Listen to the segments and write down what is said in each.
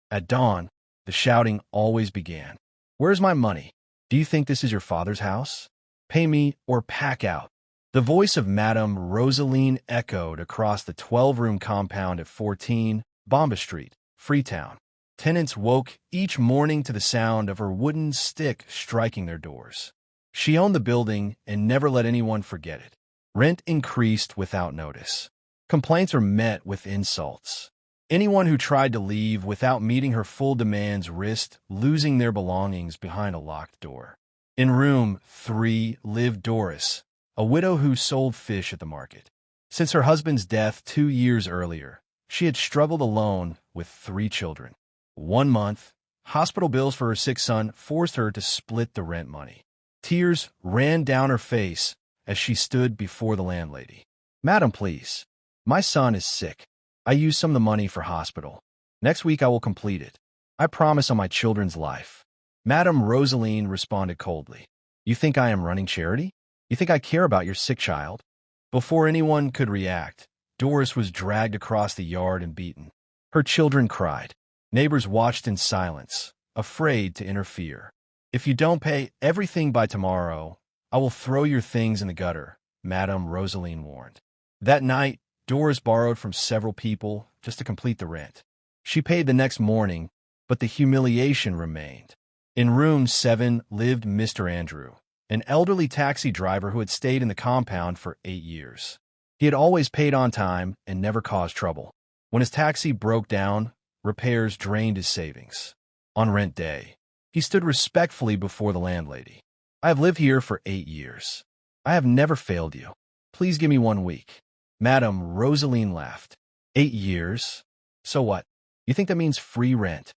At dawn, the shouting always began. "Where's my money? Do you think this is your father's house? Pay me or pack out." The voice of Madame Rosaline echoed across the 12-room compound at 14 Bomba Street, Freetown. Tenants woke each morning to the sound of her wooden stick striking their doors. She owned the building and never let anyone forget it. Rent increased without notice. Complaints were met with insults. Anyone who tried to leave without meeting her full demands risked losing their belongings behind a locked door. In room 3 lived Doris, a widow who sold fish at the market. Since her husband's death 2 years earlier, she had struggled alone with 3 children. 1 month, hospital bills for her sick son forced her to split the rent money. Tears ran down her face as she stood before the landlady. "Madam, please. My son is sick. I used some of the money for hospital. Next week I will complete it. I promise on my children's life." Madame Rosaline responded coldly. "You think I am running charity? You think I care about your sick child?" Before anyone could react, Doris was dragged across the yard and beaten. Her children cried. Neighbors watched in silence, afraid to interfere. "If you don't pay everything by tomorrow, I will throw your things in the gutter," Madame Rosaline warned. That night, Doris borrowed from several people just to complete the rent. She paid the next morning, but the humiliation remained. In room 7 lived Mr. Andrew, an elderly taxi driver who had stayed in the compound for 8 years. He had always paid on time and never caused trouble. When his taxi broke down, repairs drained his savings. On rent day, he stood respectfully before the landlady. "I have lived here for 8 years. I have never failed you. Please give me 1 week." Madame Rosaline laughed. "8 years? So what? You think that means free rent?"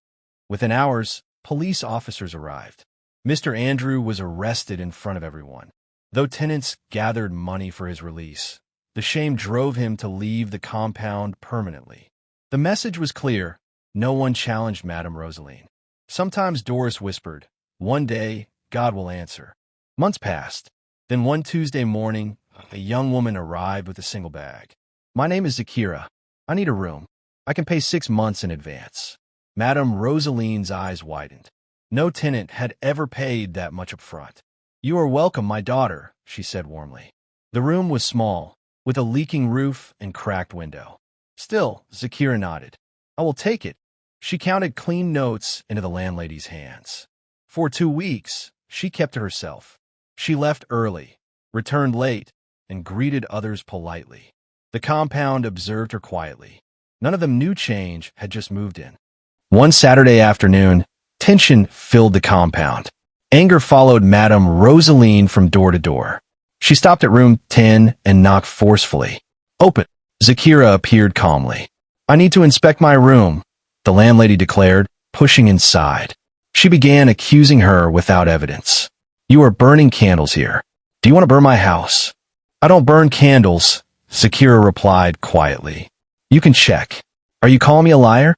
Within hours, police officers arrived. Mr. Andrew was arrested in front of everyone. Though tenants gathered money for his release, the shame drove him to leave the compound permanently. The message was clear. No one challenged Madame Rosaline. Sometimes Doris whispered, "One day, God will answer." Months passed. Then one Tuesday morning, a young woman arrived with a single bag. "My name is Zakira. I need a room. I can pay 6 months in advance." Madame Rosaline's eyes widened. No tenant had ever paid that much up front. "You are welcome, my daughter," she said warmly. The room was small, with a leaking roof and cracked window. Still, Zakira nodded. "I will take it." She counted clean notes into the landlady's hands. For 2 weeks, she kept to herself. She left early, returned late, and greeted others politely. The compound observed her quietly. None of them knew change had just moved in. One Saturday afternoon, tension filled the compound. Anger followed Madame Rosaline from door to door. She stopped at room 10 and knocked forcefully. "Open." Zakira appeared calmly. "I need to inspect my room," the landlady declared, pushing inside. She began accusing her without evidence. "You are burning candles here. Do you want to burn my house?" "I don't burn candles," Zakira replied quietly. "You can check. Are you calling me a liar?"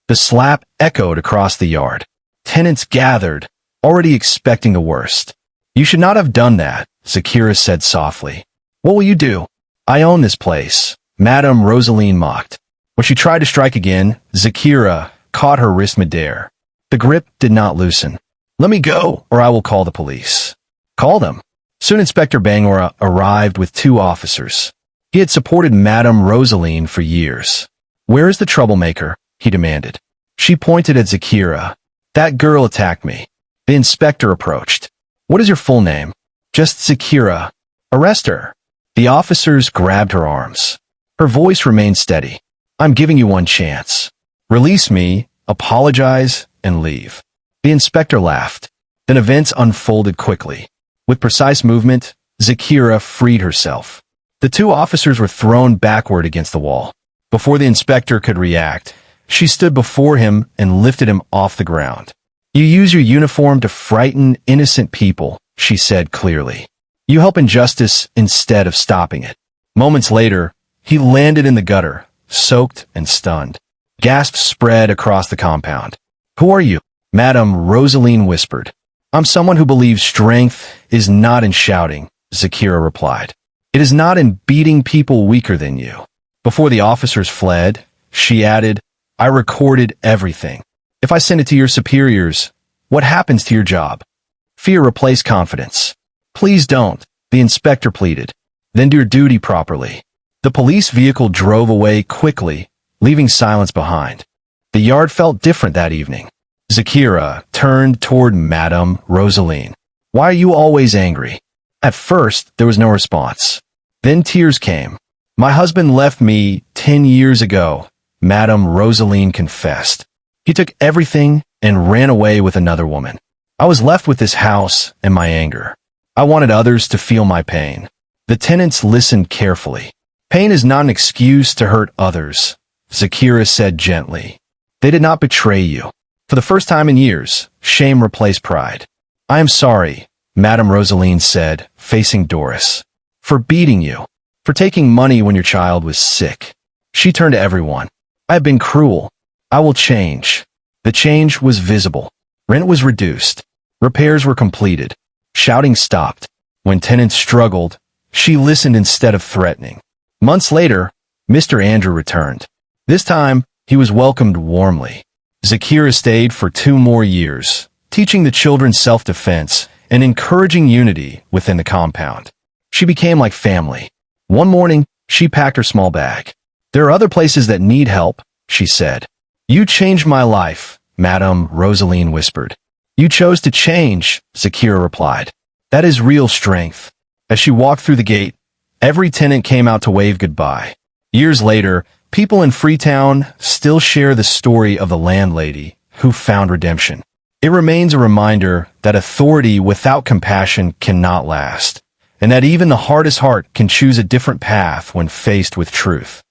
The slap echoed across the yard. Tenants gathered, already expecting the worst. "You should not have done that," Zakira said softly. "What will you do?" "I own this place," Madame Rosaline mocked. When she tried to strike again, Zakira caught her wrist midair. The grip did not loosen. "Let me go, or I will call the police." "Call them." Soon Inspector Bangora arrived with 2 officers. He had supported Madame Rosaline for years. "Where is the troublemaker?" he demanded. She pointed at Zakira. "That girl attacked me." The inspector approached. "What is your full name?" "Just Zakira." "Arrest her." The officers grabbed her arms. Her voice remained steady. "I'm giving you 1 chance. Release me, apologize, and leave." The inspector laughed. Then events unfolded quickly. With precise movement, Zakira freed herself. The 2 officers were thrown backward against the wall. Before the inspector could react, she stood before him and lifted him off the ground. "You use your uniform to frighten innocent people," she said clearly. "You help injustice instead of stopping it." Moments later, he landed in the gutter, soaked and stunned. Gasps spread across the compound. "Who are you?" Madame Rosaline whispered. "I'm someone who believes strength is not in shouting," Zakira replied. "It is not in beating people weaker than you." Before the officers fled, she added, "I recorded everything. If I send it to your superiors, what happens to your job? Fear replaced confidence. Please don't, the inspector pleaded. Then do your duty properly. The police vehicle drove away quickly, leaving silence behind. The yard felt different that evening. Zakira turned toward Madame Rosaline. Why are you always angry? At first, there was no response. Then tears came. My husband left me 10 years ago, Madame Rosaline confessed. He took everything and ran away with another woman. I was left with this house and my anger. I wanted others to feel my pain. The tenants listened carefully. Pain is not an excuse to hurt others, Zakira said gently. They did not betray you. For the first time in years, shame replaced pride. I am sorry, Madame Rosaline said, facing Doris. For beating you. For taking money when your child was sick. She turned to everyone. I have been cruel. I will change. The change was visible. Rent was reduced. Repairs were completed. Shouting stopped. When tenants struggled, she listened instead of threatening. Months later, Mr. Andrew returned. This time, he was welcomed warmly. Zakira stayed for 2 more years, teaching the children self-defense and encouraging unity within the compound. She became like family. One morning, she packed her small bag. There are other places that need help, she said. You changed my life, Madame Rosaline whispered. You chose to change, Zakira replied. That is real strength. As she walked through the gate, every tenant came out to wave goodbye. Years later, people in Freetown still share the story of the landlady who found redemption. It remains a reminder that authority without compassion cannot last, and that even the hardest heart can choose a different path when faced with truth.